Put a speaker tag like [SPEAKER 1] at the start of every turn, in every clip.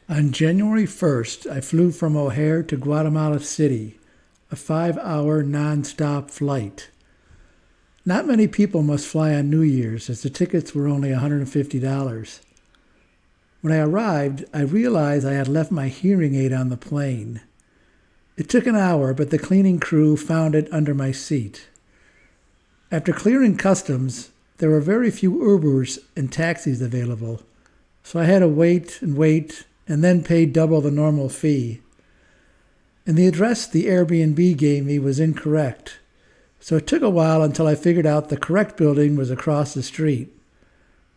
[SPEAKER 1] On January 1st, I flew from O'Hare to Guatemala City, a 5-hour non-stop flight. Not many people must fly on New Year's, as the tickets were only $150. When I arrived, I realized I had left my hearing aid on the plane. It took an hour, but the cleaning crew found it under my seat. After clearing customs, there were very few Ubers and taxis available, so I had to wait and then pay double the normal fee. And the address the Airbnb gave me was incorrect, so it took a while until I figured out the correct building was across the street.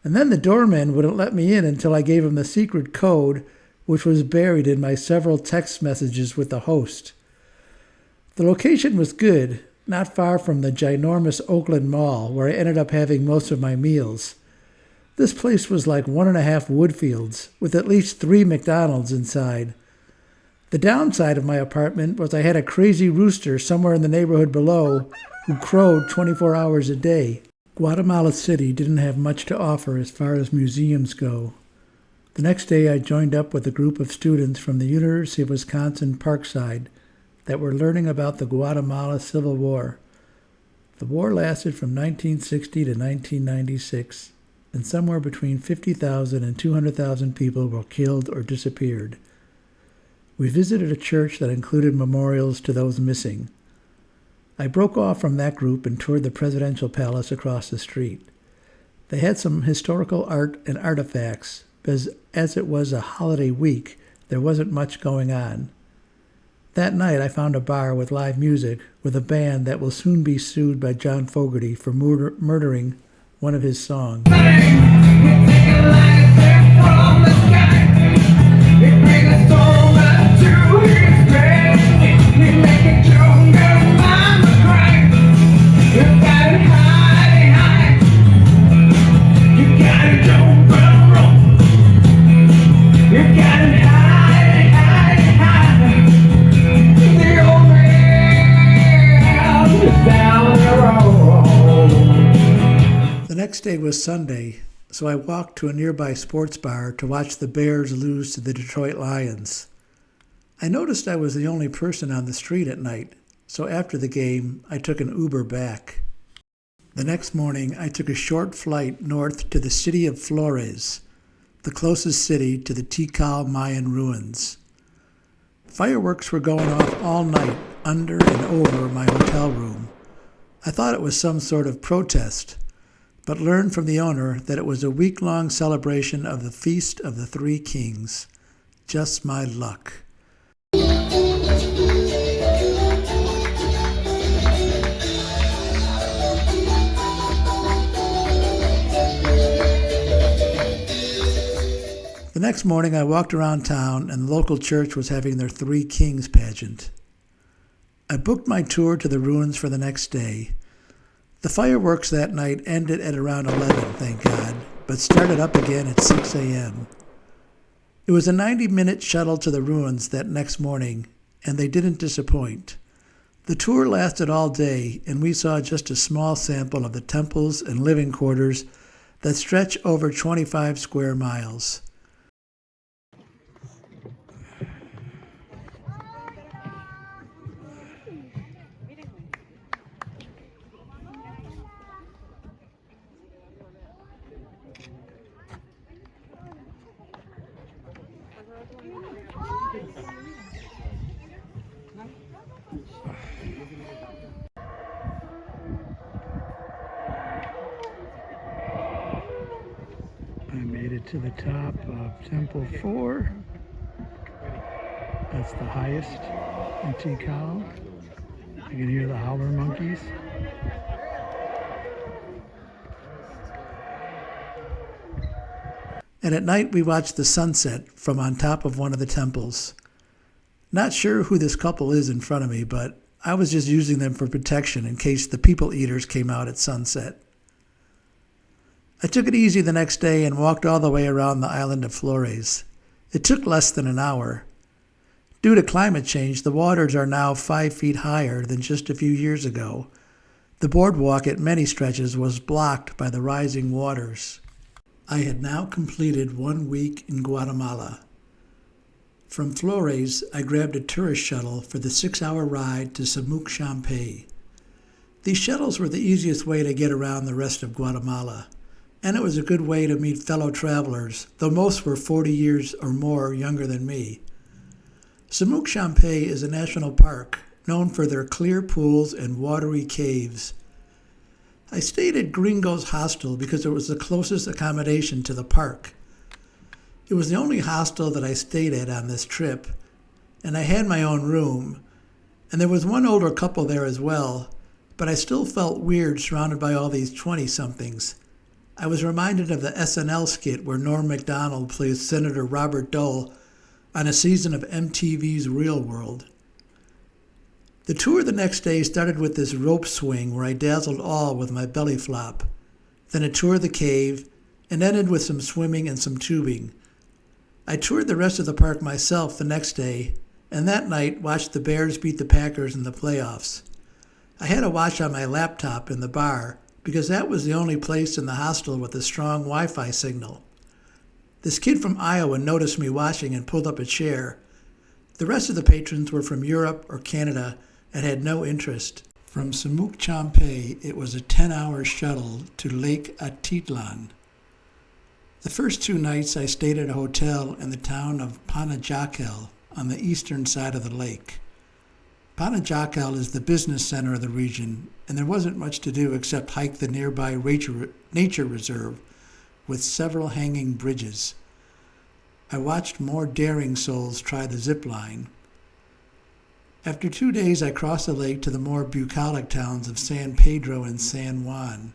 [SPEAKER 1] And then the doorman wouldn't let me in until I gave him the secret code, which was buried in my several text messages with the host. The location was good, not far from the ginormous Oakland Mall, where I ended up having most of my meals. This place was like 1.5 Woodfields, with at least 3 McDonald's inside. The downside of my apartment was I had a crazy rooster somewhere in the neighborhood below who crowed 24 hours a day. Guatemala City didn't have much to offer as far as museums go. The next day I joined up with a group of students from the University of Wisconsin-Parkside that were learning about the Guatemala Civil War. The war lasted from 1960 to 1996, and somewhere between 50,000 and 200,000 people were killed or disappeared. We visited a church that included memorials to those missing. I broke off from that group and toured the presidential palace across the street. They had some historical art and artifacts, but as it was a holiday week, there wasn't much going on. That night I found a bar with live music with a band that will soon be sued by John Fogerty for murdering one of his songs. The next day was Sunday, so I walked to a nearby sports bar to watch the Bears lose to the Detroit Lions. I noticed I was the only person on the street at night, so after the game, I took an Uber back. The next morning, I took a short flight north to the city of Flores, the closest city to the Tikal Mayan ruins. Fireworks were going off all night under and over my hotel room. I thought it was some sort of protest, but learned from the owner that it was a week-long celebration of the Feast of the Three Kings. Just my luck. The next morning I walked around town and the local church was having their Three Kings pageant. I booked my tour to the ruins for the next day. The fireworks that night ended at around 11, thank God, but started up again at 6 a.m. It was a 90-minute shuttle to the ruins that next morning, and they didn't disappoint. The tour lasted all day, and we saw just a small sample of the temples and living quarters that stretch over 25 square miles. I made it to the top of Temple 4. That's the highest in Tikal. You can hear the howler monkeys. And at night we watched the sunset from on top of one of the temples. Not sure who this couple is in front of me, but I was just using them for protection in case the people eaters came out at sunset. I took it easy the next day and walked all the way around the island of Flores. It took less than an hour. Due to climate change, the waters are now 5 feet higher than just a few years ago. The boardwalk at many stretches was blocked by the rising waters. I had now completed 1 week in Guatemala. From Flores, I grabbed a tourist shuttle for the 6-hour ride to Samuc-Champay. These shuttles were the easiest way to get around the rest of Guatemala, and it was a good way to meet fellow travelers, though most were 40 years or more younger than me. Samuc-Champay is a national park known for their clear pools and watery caves. I stayed at Gringo's Hostel because it was the closest accommodation to the park. It was the only hostel that I stayed at on this trip, and I had my own room, and there was one older couple there as well, but I still felt weird surrounded by all these 20-somethings. I was reminded of the SNL skit where Norm Macdonald plays Senator Robert Dole on a season of MTV's Real World. The tour the next day started with this rope swing where I dazzled all with my belly flop, then a tour of the cave, and ended with some swimming and some tubing. I toured the rest of the park myself the next day, and that night watched the Bears beat the Packers in the playoffs. I had a watch on my laptop in the bar because that was the only place in the hostel with a strong Wi-Fi signal. This kid from Iowa noticed me watching and pulled up a chair. The rest of the patrons were from Europe or Canada and had no interest. From Samuc-Champay, it was a 10-hour shuttle to Lake Atitlan. The first 2 nights I stayed at a hotel in the town of Panajacal on the eastern side of the lake. Panajacal is the business center of the region, and there wasn't much to do except hike the nearby nature reserve with several hanging bridges. I watched more daring souls try the zip line. After 2 days, I crossed the lake to the more bucolic towns of San Pedro and San Juan.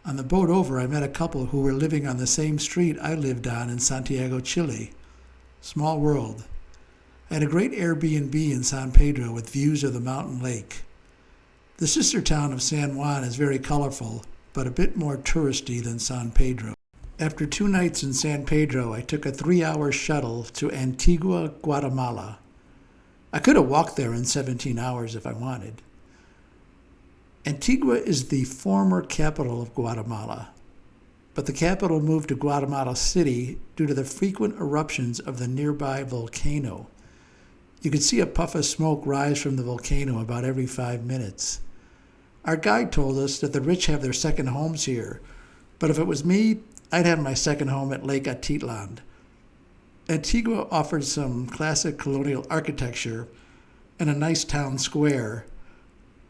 [SPEAKER 1] On the boat over, I met a couple who were living on the same street I lived on in Santiago, Chile. Small world. I had a great Airbnb in San Pedro with views of the mountain lake. The sister town of San Juan is very colorful, but a bit more touristy than San Pedro. After 2 nights in San Pedro, I took a 3-hour shuttle to Antigua, Guatemala. I could have walked there in 17 hours if I wanted. Antigua is the former capital of Guatemala, but the capital moved to Guatemala City due to the frequent eruptions of the nearby volcano. You could see a puff of smoke rise from the volcano about every 5 minutes. Our guide told us that the rich have their second homes here, but if it was me, I'd have my second home at Lake Atitlan. Antigua offered some classic colonial architecture and a nice town square,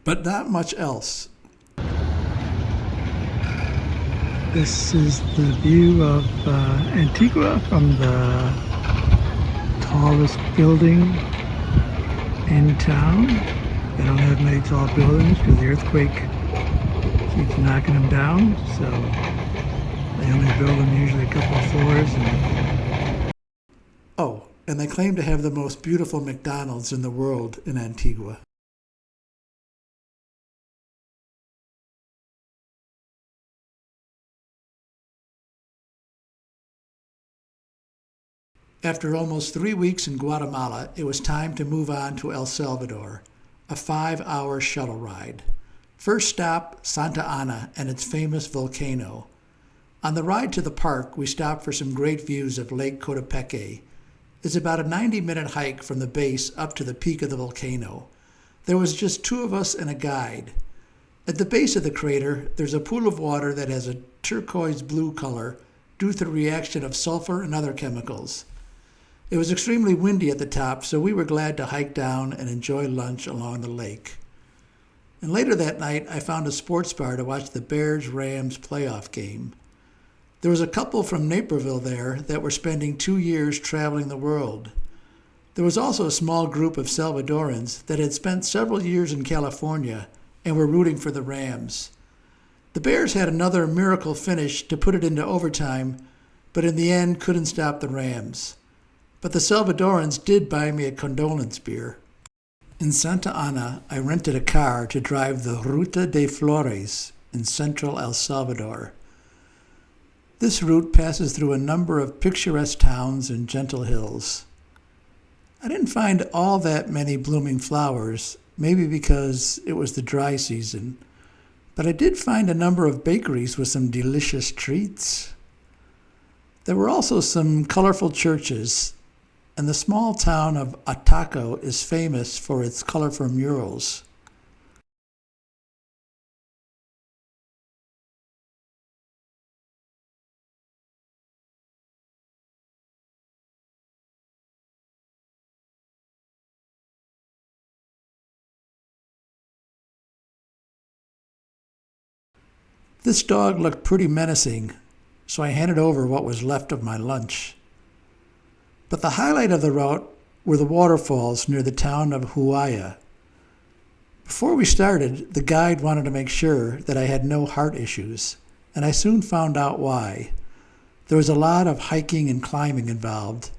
[SPEAKER 1] but not much else.
[SPEAKER 2] This is the view of Antigua from the tallest building in town. They don't have many tall buildings because the earthquake keeps knocking them down, so they only build them usually a couple of floors.
[SPEAKER 1] Oh, and they claim to have the most beautiful McDonald's in the world in Antigua. After almost 3 weeks in Guatemala, it was time to move on to El Salvador, a 5-hour shuttle ride. First stop, Santa Ana and its famous volcano. On the ride to the park, we stopped for some great views of Lake Cotopeque. It's about a 90-minute hike from the base up to the peak of the volcano. There was just 2 of us and a guide. At the base of the crater, there's a pool of water that has a turquoise blue color due to the reaction of sulfur and other chemicals. It was extremely windy at the top, so we were glad to hike down and enjoy lunch along the lake. And later that night, I found a sports bar to watch the Bears-Rams playoff game. There was a couple from Naperville there that were spending 2 years traveling the world. There was also a small group of Salvadorans that had spent several years in California and were rooting for the Rams. The Bears had another miracle finish to put it into overtime, but in the end couldn't stop the Rams. But the Salvadorans did buy me a condolence beer. In Santa Ana, I rented a car to drive the Ruta de Flores in central El Salvador. This route passes through a number of picturesque towns and gentle hills. I didn't find all that many blooming flowers, maybe because it was the dry season, but I did find a number of bakeries with some delicious treats. There were also some colorful churches, and the small town of Ataco is famous for its colorful murals. This dog looked pretty menacing, so I handed over what was left of my lunch. But the highlight of the route were the waterfalls near the town of Huaya. Before we started, the guide wanted to make sure that I had no heart issues, and I soon found out why. There was a lot of hiking and climbing involved,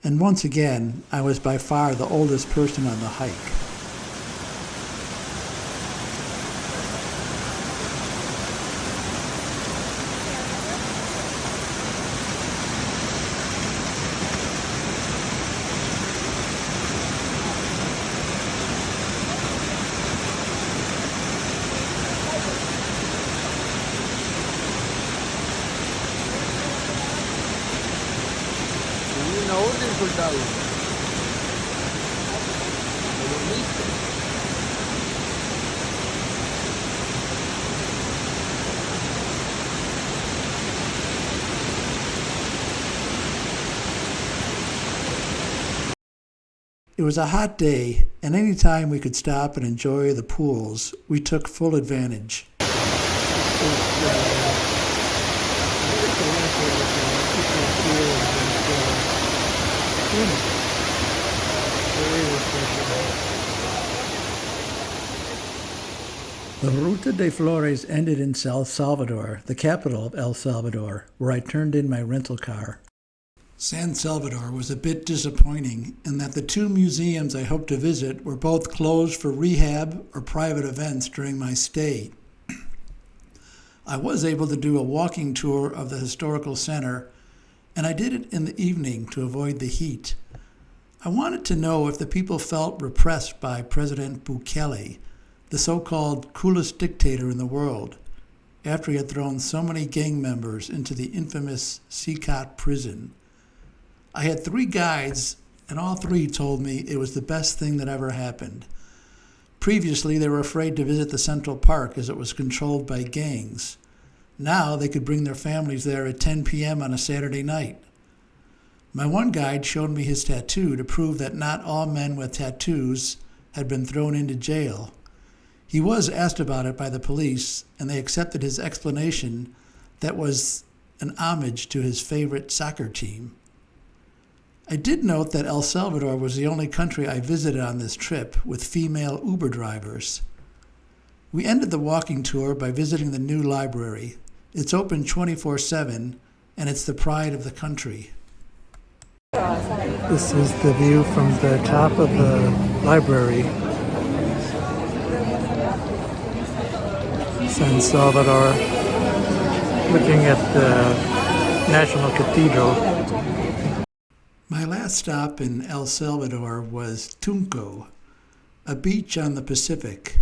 [SPEAKER 1] and once again, I was by far the oldest person on the hike.
[SPEAKER 3] Una orden, soldado. Pero listo.
[SPEAKER 1] It was a hot day, and any time we could stop and enjoy the pools, we took full advantage. The Ruta de Flores ended in Salvador, the capital of El Salvador, where I turned in my rental car. San Salvador was a bit disappointing in that the two museums I hoped to visit were both closed for rehab or private events during my stay. I was able to do a walking tour of the historical center, and I did it in the evening to avoid the heat. I wanted to know if the people felt repressed by President Bukele, the so-called coolest dictator in the world, after he had thrown so many gang members into the infamous Sikat prison. I had 3 guides, and all 3 told me it was the best thing that ever happened. Previously, they were afraid to visit the Central Park as it was controlled by gangs. Now they could bring their families there at 10 p.m. on a Saturday night. My one guide showed me his tattoo to prove that not all men with tattoos had been thrown into jail. He was asked about it by the police, and they accepted his explanation that was an homage to his favorite soccer team. I did note that El Salvador was the only country I visited on this trip with female Uber drivers. We ended the walking tour by visiting the new library. It's open 24/7, and it's the pride of the country.
[SPEAKER 2] This is the view from the top of the library. San Salvador, looking at the National Cathedral.
[SPEAKER 1] My last stop in El Salvador was Tunco, a beach on the Pacific.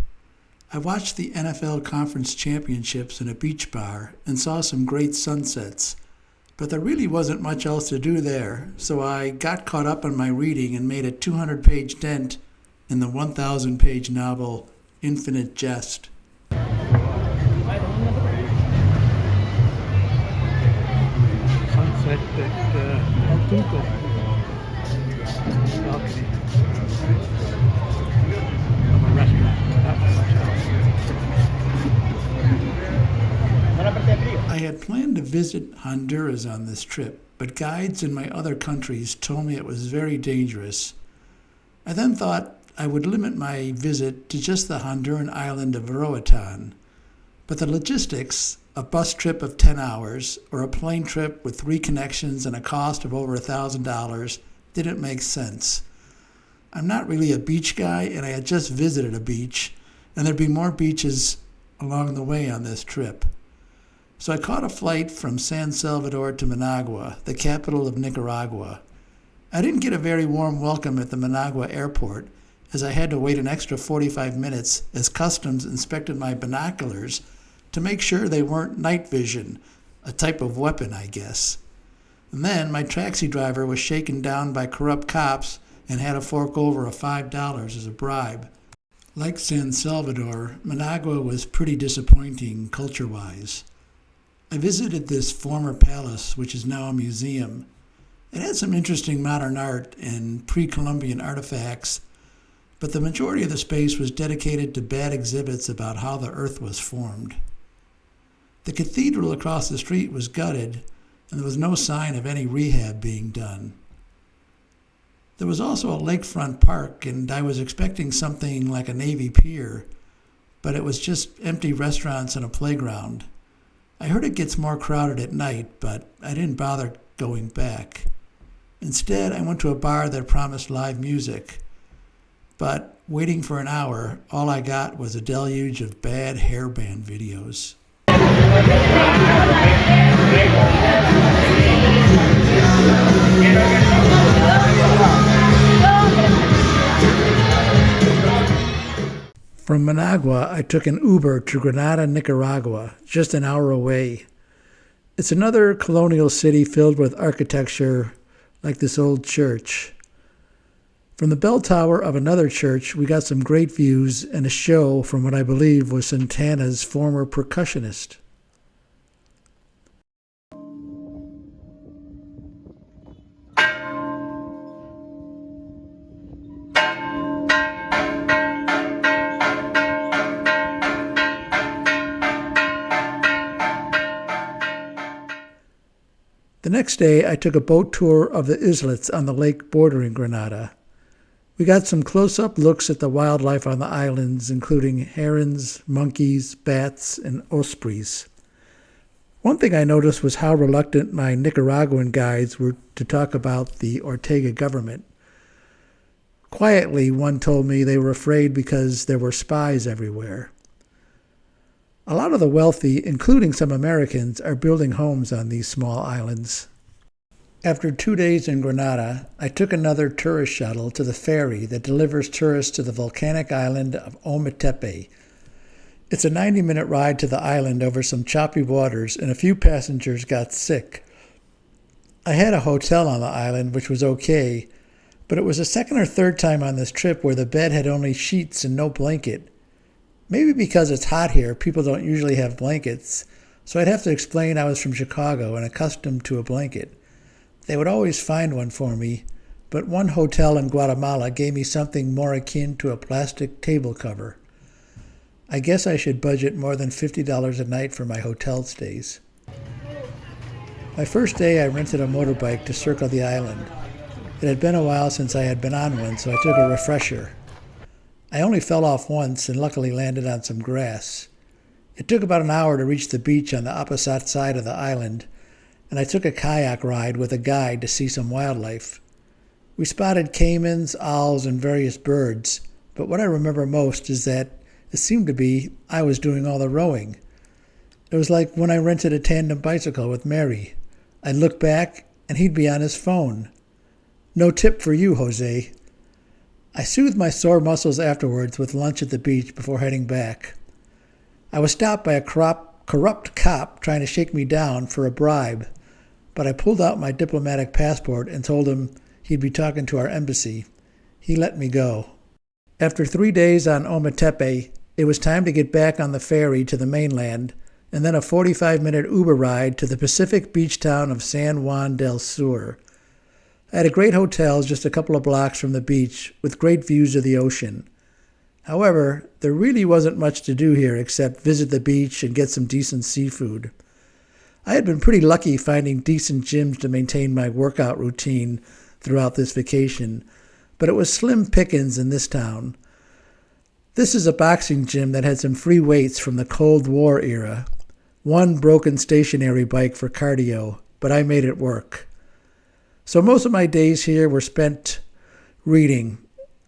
[SPEAKER 1] I watched the NFL Conference Championships in a beach bar and saw some great sunsets, but there really wasn't much else to do there, so I got caught up on my reading and made a 200-page dent in the 1,000-page novel Infinite Jest.
[SPEAKER 2] Sunset at Tunco. Balcony of a restaurant. Not much else.
[SPEAKER 1] I had planned to visit Honduras on this trip, but guides in my other countries told me it was very dangerous. I then thought I would limit my visit to just the Honduran island of Roatan, but the logistics, a bus trip of 10 hours or a plane trip with 3 connections and a cost of over $1,000 didn't make sense. I'm not really a beach guy, and I had just visited a beach, and there'd be more beaches along the way on this trip. So I caught a flight from San Salvador to Managua, the capital of Nicaragua. I didn't get a very warm welcome at the Managua airport, as I had to wait an extra 45 minutes as customs inspected my binoculars to make sure they weren't night vision, a type of weapon, I guess. And then my taxi driver was shaken down by corrupt cops and had to fork over $5 as a bribe. Like San Salvador, Managua was pretty disappointing culture-wise. I visited this former palace, which is now a museum. It had some interesting modern art and pre-Columbian artifacts, but the majority of the space was dedicated to bad exhibits about how the earth was formed. The cathedral across the street was gutted, and there was no sign of any rehab being done. There was also a lakefront park, and I was expecting something like a Navy pier, but it was just empty restaurants and a playground. I heard it gets more crowded at night, but I didn't bother going back. Instead, I went to a bar that promised live music, but waiting for an hour, all I got was a deluge of bad hairband videos. From Managua, I took an Uber to Granada, Nicaragua, just an hour away. It's another colonial city filled with architecture like this old church. From the bell tower of another church, we got some great views and a show from what I believe was Santana's former percussionist. The next day, I took a boat tour of the islets on the lake bordering Granada. We got some close-up looks at the wildlife on the islands, including herons, monkeys, bats, and ospreys. One thing I noticed was how reluctant my Nicaraguan guides were to talk about the Ortega government. Quietly, one told me they were afraid because there were spies everywhere. A lot of the wealthy, including some Americans, are building homes on these small islands. After 2 days in Granada, I took another tourist shuttle to the ferry that delivers tourists to the volcanic island of Ometepe. It's a 90-minute ride to the island over some choppy waters, and a few passengers got sick. I had a hotel on the island, which was okay, but it was the second or third time on this trip where the bed had only sheets and no blanket. Maybe because it's hot here, people don't usually have blankets, so I'd have to explain I was from Chicago and accustomed to a blanket. They would always find one for me, but one hotel in Guatemala gave me something more akin to a plastic table cover. I guess I should budget more than $50 a night for my hotel stays. My first day, I rented a motorbike to circle the island. It had been a while since I had been on one, so I took a refresher. I only fell off once and luckily landed on some grass. It took about an hour to reach the beach on the opposite side of the island, and I took a kayak ride with a guide to see some wildlife. We spotted caimans, owls, and various birds, but what I remember most is that it seemed to be I was doing all the rowing. It was like when I rented a tandem bicycle with Mary. I'd look back, and he'd be on his phone. No tip for you, Jose. I soothed my sore muscles afterwards with lunch at the beach before heading back. I was stopped by a corrupt cop trying to shake me down for a bribe, but I pulled out my diplomatic passport and told him he'd be talking to our embassy. He let me go. After 3 days on Ometepe, it was time to get back on the ferry to the mainland, and then a 45-minute Uber ride to the Pacific beach town of San Juan del Sur. I had a great hotel just a couple of blocks from the beach with great views of the ocean. However, there really wasn't much to do here except visit the beach and get some decent seafood. I had been pretty lucky finding decent gyms to maintain my workout routine throughout this vacation, but it was slim pickings in this town. This is a boxing gym that had some free weights from the Cold War era. One broken stationary bike for cardio, but I made it work. So most of my days here were spent reading.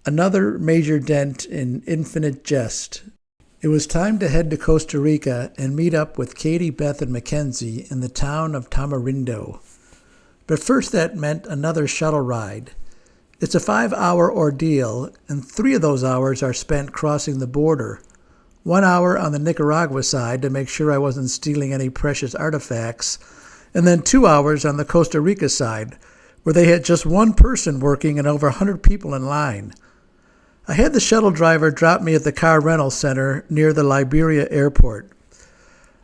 [SPEAKER 1] Another major dent in infinite jest. It was time to head to Costa Rica and meet up with Katie, Beth, and Mackenzie in the town of Tamarindo. But first that meant another shuttle ride. It's a 5-hour ordeal, and 3 of those hours are spent crossing the border. 1 hour on the Nicaragua side to make sure I wasn't stealing any precious artifacts, and then 2 hours on the Costa Rica side, where they had just one person working and over 100 people in line. I had the shuttle driver drop me at the car rental center near the Liberia airport.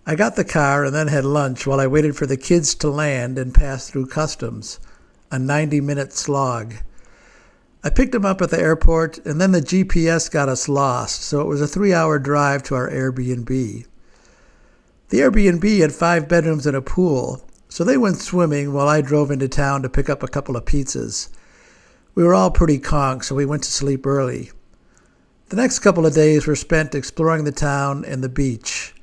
[SPEAKER 1] I got the car and then had lunch while I waited for the kids to land and pass through customs, a 90-minute slog. I picked them up at the airport, and then the GPS got us lost, so it was a 3-hour drive to our Airbnb. The Airbnb had 5 bedrooms and a pool, so they went swimming while I drove into town to pick up a couple of pizzas. We were all pretty conked, so we went to sleep early. The next couple of days were spent exploring the town and the beach.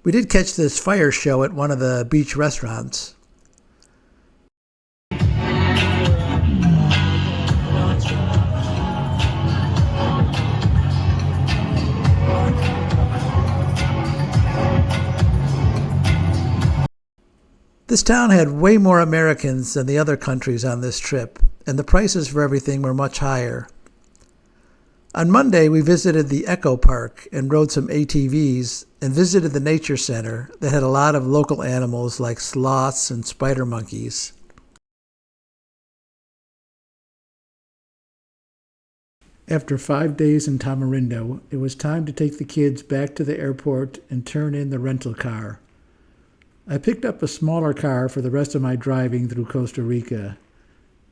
[SPEAKER 1] We did catch this fire show at one of the beach restaurants. This town had way more Americans than the other countries on this trip, and the prices for everything were much higher. On Monday, we visited the Echo Park and rode some ATVs and visited the nature center that had a lot of local animals like sloths and spider monkeys. After 5 days in Tamarindo, it was time to take the kids back to the airport and turn in the rental car. I picked up a smaller car for the rest of my driving through Costa Rica,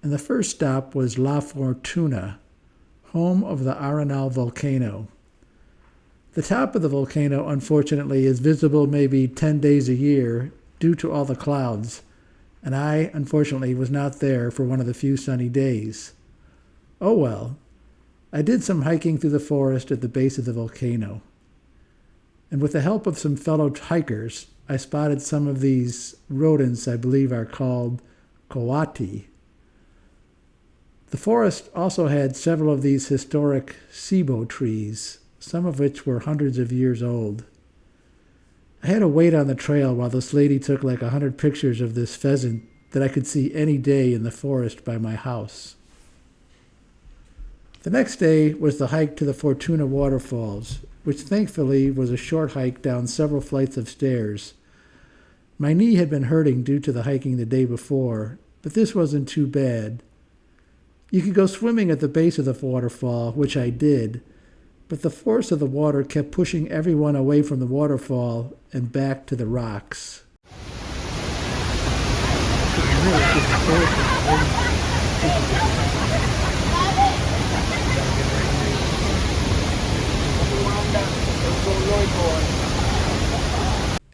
[SPEAKER 1] and the first stop was La Fortuna, home of the Arenal volcano. The top of the volcano, unfortunately, is visible maybe 10 days a year due to all the clouds, and I, unfortunately, was not there for one of the few sunny days. Oh well. I did some hiking through the forest at the base of the volcano, and with the help of some fellow hikers, I spotted some of these rodents I believe are called coati. The forest also had several of these historic ceibo trees, some of which were hundreds of years old. I had to wait on the trail while this lady took like 100 pictures of this pheasant that I could see any day in the forest by my house. The next day was the hike to the Fortuna waterfalls, which thankfully was a short hike down several flights of stairs. My knee had been hurting due to the hiking the day before, but this wasn't too bad. You could go swimming at the base of the waterfall, which I did, but the force of the water kept pushing everyone away from the waterfall and back to the rocks.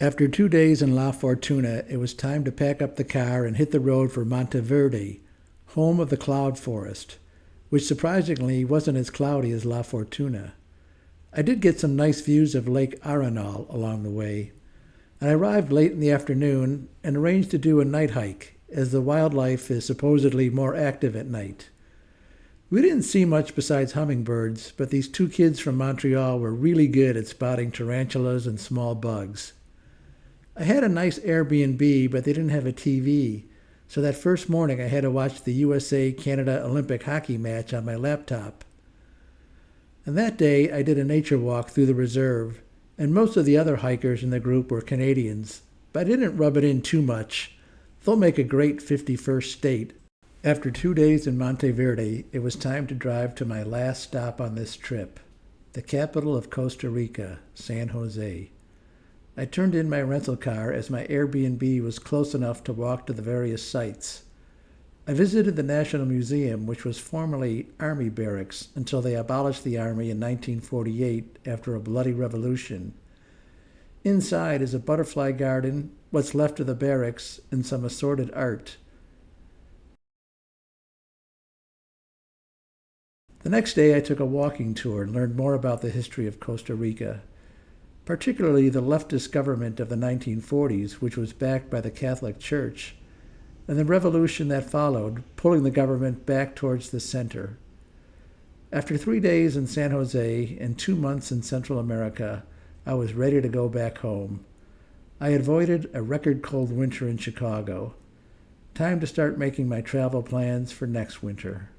[SPEAKER 1] After 2 days in La Fortuna, it was time to pack up the car and hit the road for Monteverde, home of the cloud forest, which surprisingly wasn't as cloudy as La Fortuna. I did get some nice views of Lake Arenal along the way, and I arrived late in the afternoon and arranged to do a night hike, as the wildlife is supposedly more active at night. We didn't see much besides hummingbirds, but these 2 kids from Montreal were really good at spotting tarantulas and small bugs. I had a nice Airbnb, but they didn't have a TV, so that first morning I had to watch the USA-Canada Olympic hockey match on my laptop. And that day I did a nature walk through the reserve, and most of the other hikers in the group were Canadians, but I didn't rub it in too much. They'll make a great 51st state. After 2 days in Monteverde, it was time to drive to my last stop on this trip, the capital of Costa Rica, San Jose. I turned in my rental car as my Airbnb was close enough to walk to the various sites. I visited the National Museum, which was formerly Army barracks until they abolished the Army in 1948 after a bloody revolution. Inside is a butterfly garden, what's left of the barracks, and some assorted art. The next day I took a walking tour and learned more about the history of Costa Rica, particularly the leftist government of the 1940s, which was backed by the Catholic Church, and the revolution that followed, pulling the government back towards the center. After 3 days in San Jose and 2 months in Central America, I was ready to go back home. I avoided a record cold winter in Chicago. Time to start making my travel plans for next winter.